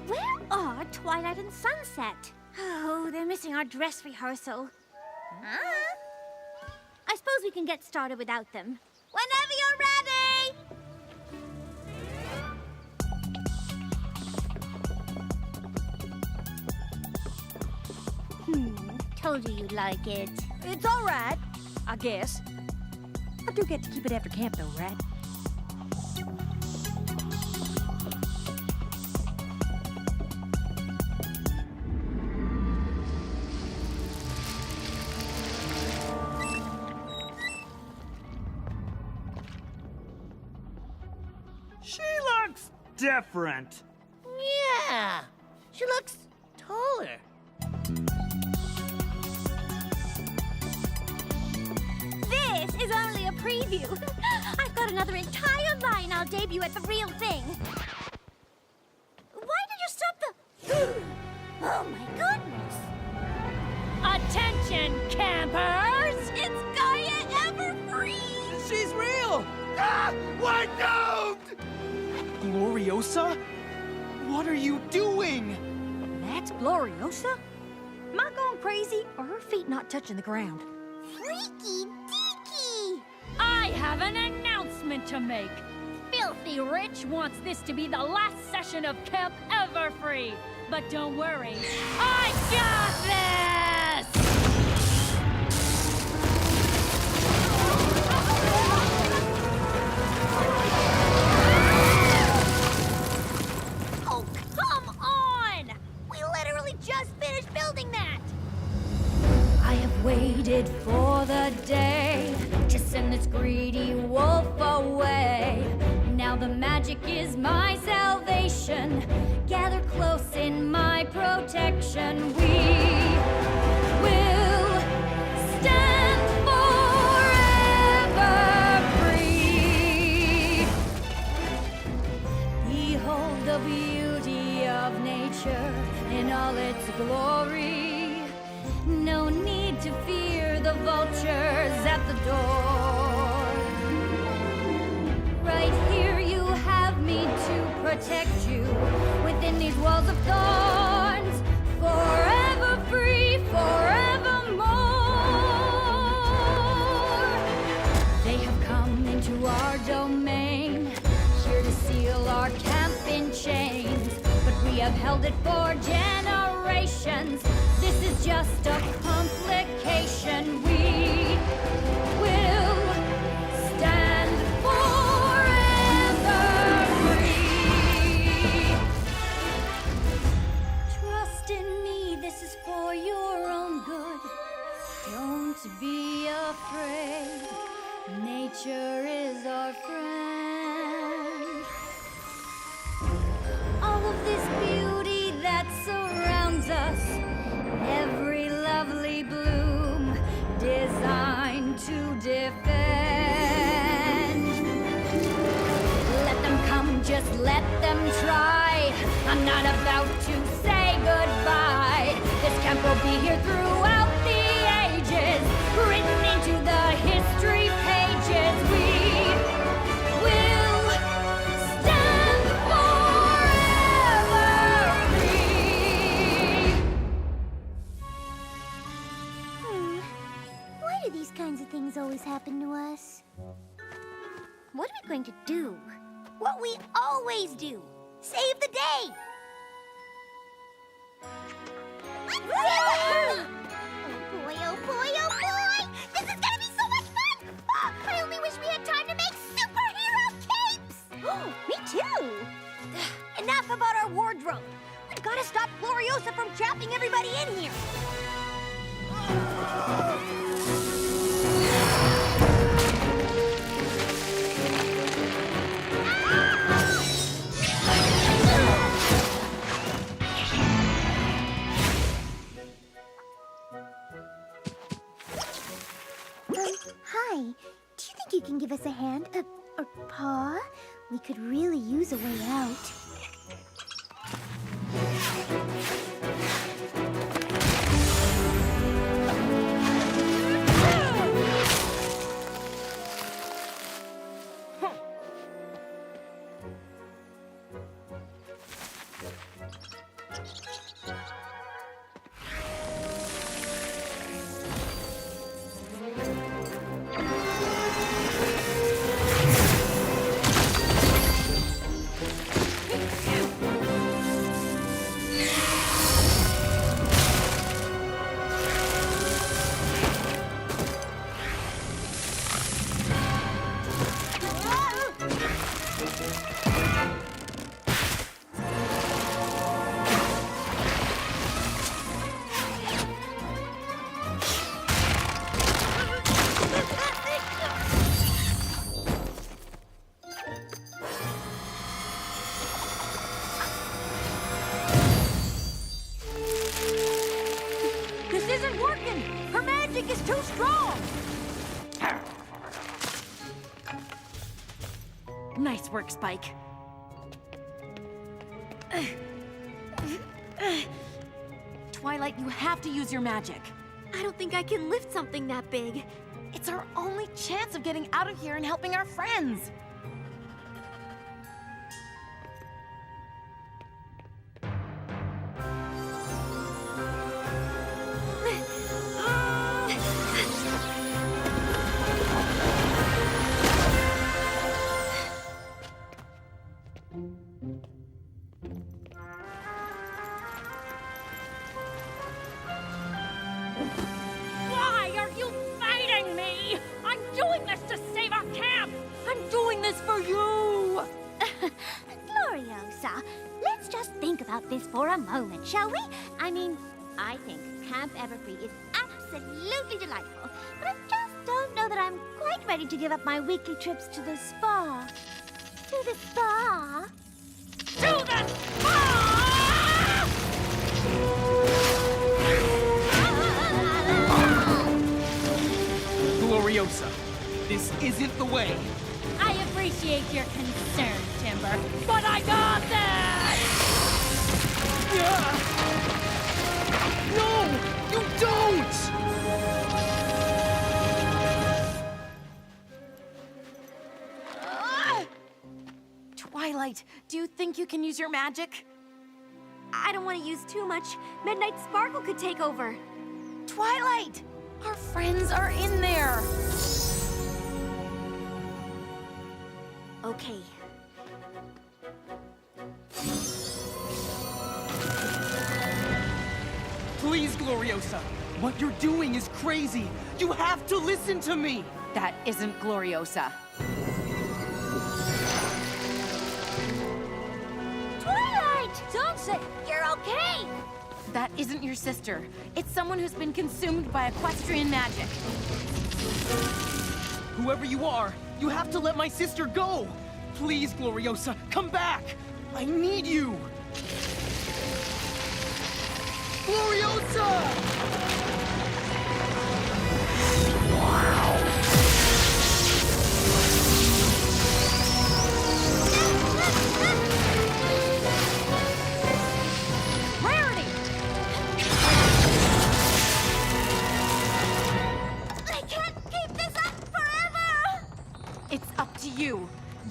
Where are Twilight and Sunset? Oh, they're missing our dress rehearsal. I suppose we can get started without them. Whenever you're ready! Told you you'd like it. It's all right, I guess. I do get to keep it after camp, though, right? She looks different. Yeah, she looks taller. This is only a preview. I've got another entire line I'll debut at the real thing. Why did you stop the... Oh my goodness! Attention, campers! It's Gaia Everfree! She's real! Ah! Why don't? Gloriosa? What are you doing? That's Gloriosa? Am I going crazy, or her feet not touching the ground? Freaky deaky! I have an announcement to make. Filthy Rich wants this to be the last session of Camp Everfree. But don't worry, I got this! Oh, come on! We literally just finished building that! I have waited for the day to send this greedy wolf away. Now the magic is my salvation. Gather close in my protection. We will stand forever free. Behold the beauty of nature in all its glory. No need to fear the vultures at the door. Right here you have me to protect you within these walls of thorns. Forever free, forevermore. They have come into our domain, here to seal our camp in chains. But we have held it for generations. This is just a complication. We will stand forever free. Trust in me, this is for your own good. Don't be afraid. Nature is our friend. All of this beauty that surrounds us, every lovely to defend. Let them come, just let them try. I'm not about to say goodbye. This camp will be here throughout the ages, written into the history pages. We will stand forever free. Why do these kinds of things always happen to us? What are we going to do? What we always do. Save the day! Let's do it! Oh boy, oh boy, oh boy! This is gonna be so much fun! Oh, I only wish we had time to make superhero capes! Me too! Enough about our wardrobe. We've got to stop Gloriosa from trapping everybody in here. Hi. Do you think you can give us a hand? Or paw? We could really use a way out. This isn't working! Her magic is too strong! Nice work, Spike. Twilight, you have to use your magic. I don't think I can lift something that big. It's our only chance of getting out of here and helping our friends. Why are you fighting me? I'm doing this to save our camp! I'm doing this for you! Gloriosa, let's just think about this for a moment, shall we? I mean, I think Camp Everfree is absolutely delightful, but I just don't know that I'm quite ready to give up my weekly trips to the spa. To the spa? To the spa! Gloriosa, this isn't the way. I appreciate your concern, Timber. But I got this! No, you don't! Twilight, do you think you can use your magic? I don't want to use too much. Midnight Sparkle could take over. Twilight! Our friends are in there! Okay. Please, Gloriosa, what you're doing is crazy. You have to listen to me. That isn't Gloriosa. Twilight! Don't say you're okay! That isn't your sister. It's someone who's been consumed by equestrian magic. Whoever you are, you have to let my sister go. Please, Gloriosa, come back. I need you. Gloriosa!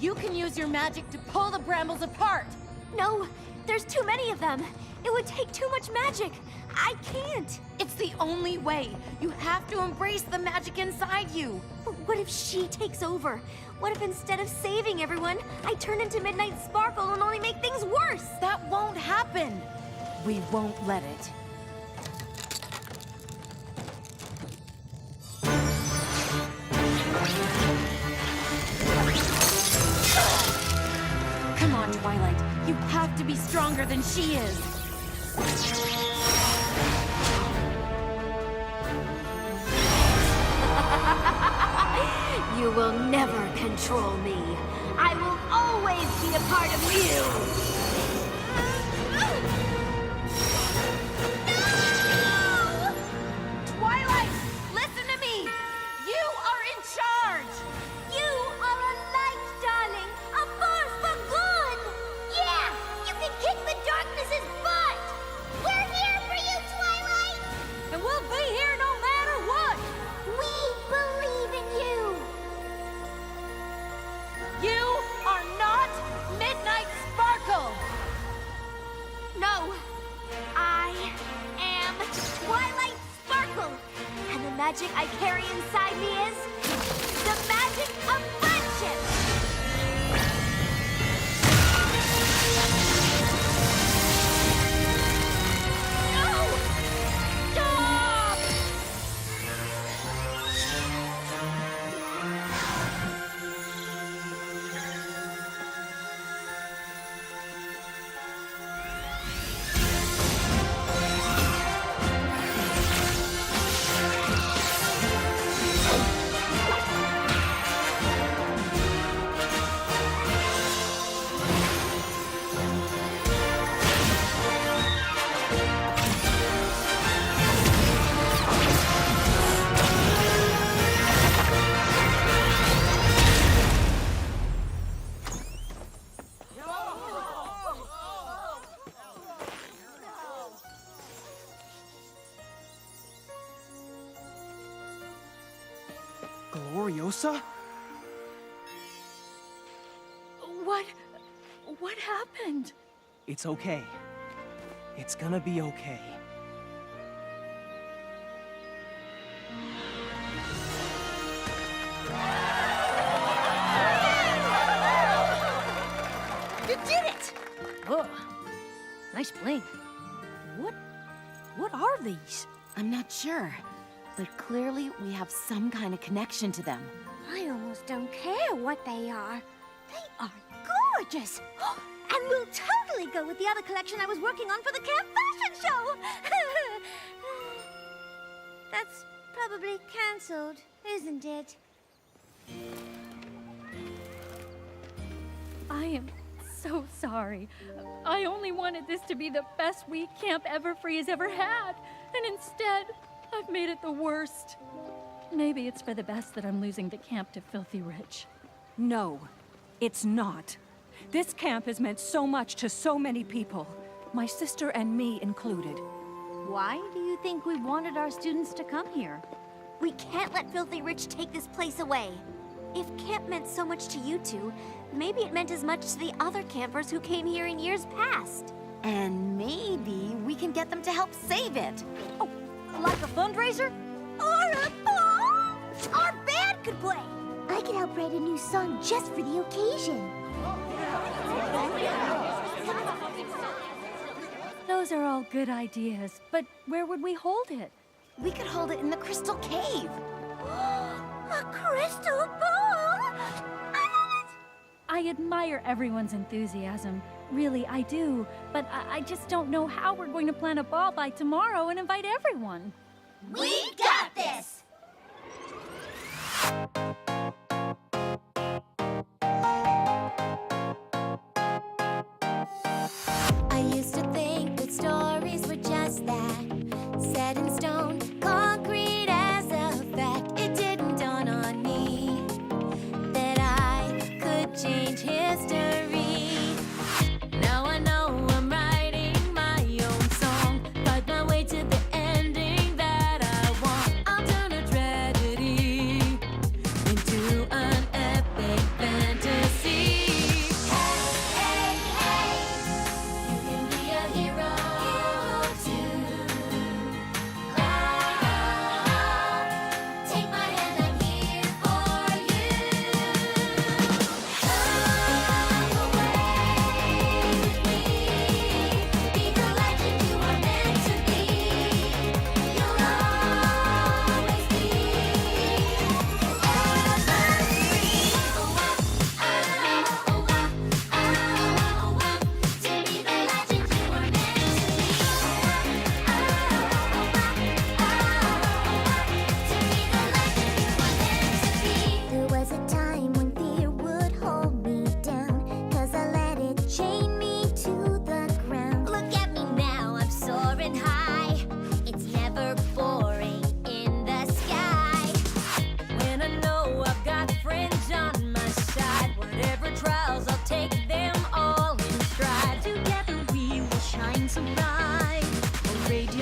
You can use your magic to pull the brambles apart. No, there's too many of them. It would take too much magic. I can't. It's the only way. You have to embrace the magic inside you. But what if she takes over? What if instead of saving everyone, I turn into Midnight Sparkle and only make things worse? That won't happen. We won't let it. Come on, Twilight. You have to be stronger than she is. You will never control me. I will always be a part of you. Twilight, listen to me. You are in charge. You are a light, darling. A force for good. Yeah, you can kick the darkness's butt. We're here for you, Twilight. And we'll be here no matter what. We believe in you. You are not Midnight Sparkle. No, I am Twilight Sparkle. And the magic I carry inside me is the magic of friendship. No! Stop! Gloriosa? What happened? It's okay. It's gonna be okay. You did it! Oh, nice bling. What are these? I'm not sure, but clearly we have some kind of connection to them. I almost don't care what they are. They are gorgeous. And will totally go with the other collection I was working on for the camp fashion show. That's probably canceled, isn't it? I am so sorry. I only wanted this to be the best week Camp Everfree has ever had, and instead, I've made it the worst. Maybe it's for the best that I'm losing the camp to Filthy Rich. No, it's not. This camp has meant so much to so many people, my sister and me included. Why do you think we wanted our students to come here? We can't let Filthy Rich take this place away. If camp meant so much to you two, maybe it meant as much to the other campers who came here in years past. And maybe we can get them to help save it. Oh, like a fundraiser? Or a ball? Our band could play. I could help write a new song just for the occasion. Those are all good ideas, but where would we hold it? We could hold it in the Crystal Cave. A crystal ball? I admire everyone's enthusiasm. Really, I do. But I just don't know how we're going to plan a ball by tomorrow and invite everyone. We got this! I used to think that stories were just that, set in stone, concrete as a fact. It didn't dawn on me that I could change history. Now I know I'm writing my own song, fight my way to the ending that I want. I'll turn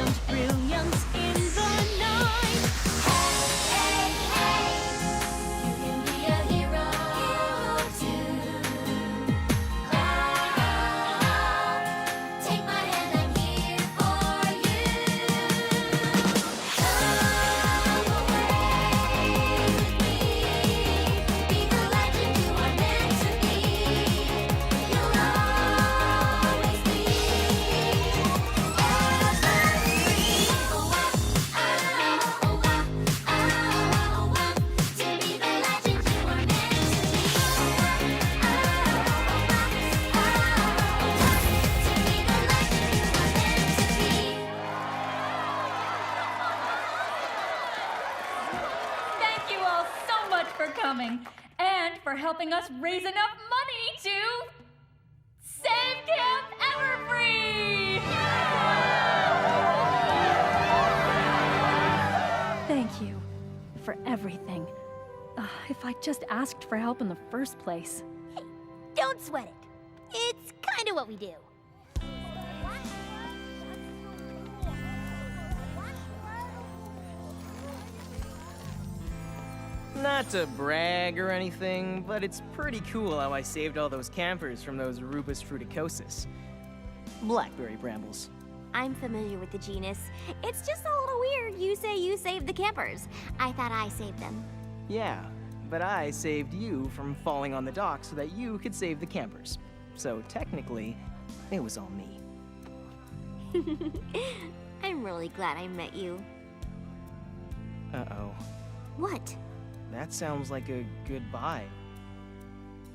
found brilliance in the night. Hey, hey, you can be a hero too. Take my hand, I'm here for you. Come away with me, be the legend you are meant to be. You'll always be Everfree. Oh, to be the legend you are meant to be. To be the legend you are meant to be. Thank you all so much for coming and for helping us raise enough money to save Camp Everfree! Thank you for everything. If I just asked for help in the first place. Don't sweat it. It's kind of what we do. Not to brag or anything, but it's pretty cool how I saved all those campers from those Rubus fruticosus. Blackberry brambles. I'm familiar with the genus. It's just a little weird you say you saved the campers. I thought I saved them. Yeah, but I saved you from falling on the dock so that you could save the campers. So technically, it was all me. I'm really glad I met you. Uh-oh. What? That sounds like a goodbye.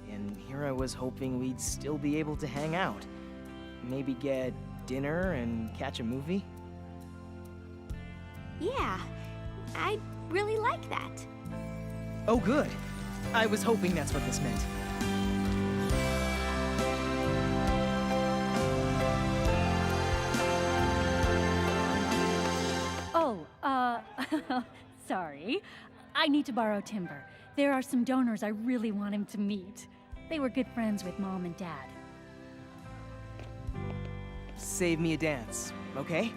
And here I was hoping we'd still be able to hang out. Maybe get dinner and catch a movie? Yeah, I'd really like that. Oh, good. I was hoping that's what this meant. Oh, sorry. I need to borrow timber. There are some donors I really want him to meet. They were good friends with Mom and Dad. Save me a dance, okay?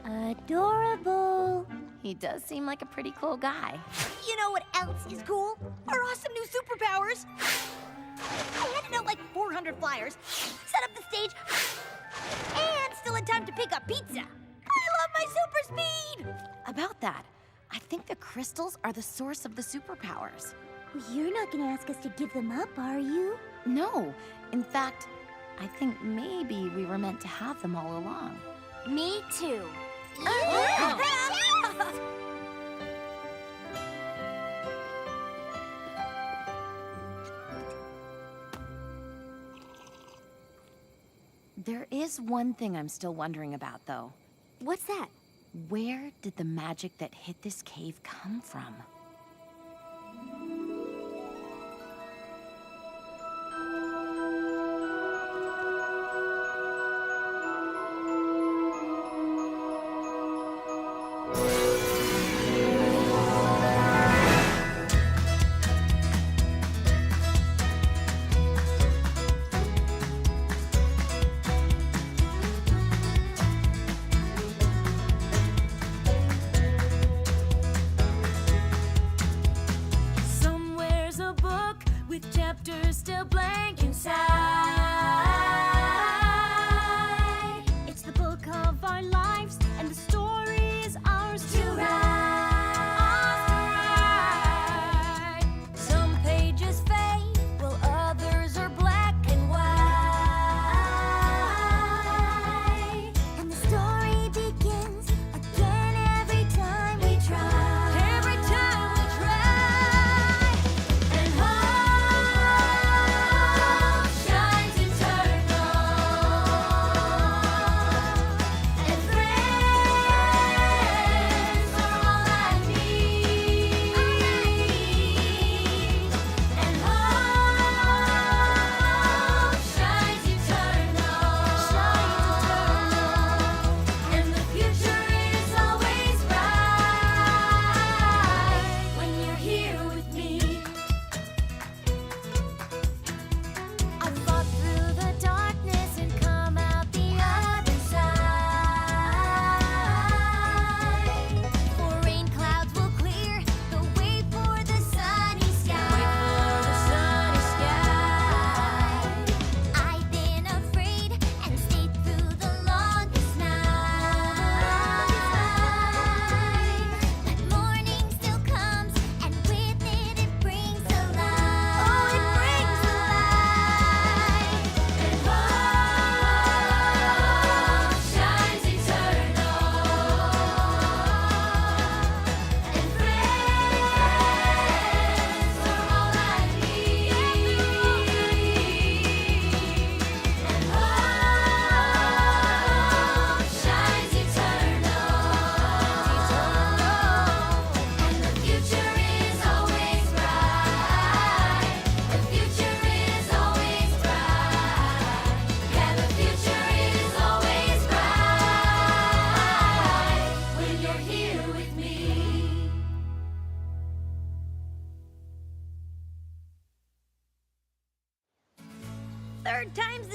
Adorable. He does seem like a pretty cool guy. You know what else is cool? Our awesome new superpowers. I handed out like 400 flyers, set up the stage, and still in time to pick up pizza. I love my super speed! About that, I think the crystals are the source of the superpowers. You're not gonna ask us to give them up, are you? No, in fact, I think maybe we were meant to have them all along. Me too. There is one thing I'm still wondering about, though. What's that? Where did the magic that hit this cave come from?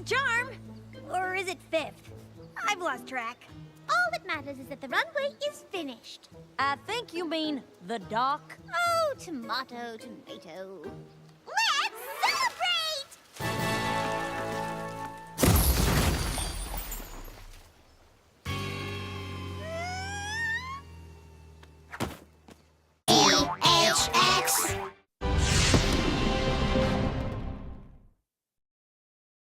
charm. Or is it 5th? I've lost track. All that matters is that the runway is finished. I think you mean the dock. Oh, tomato, tomato.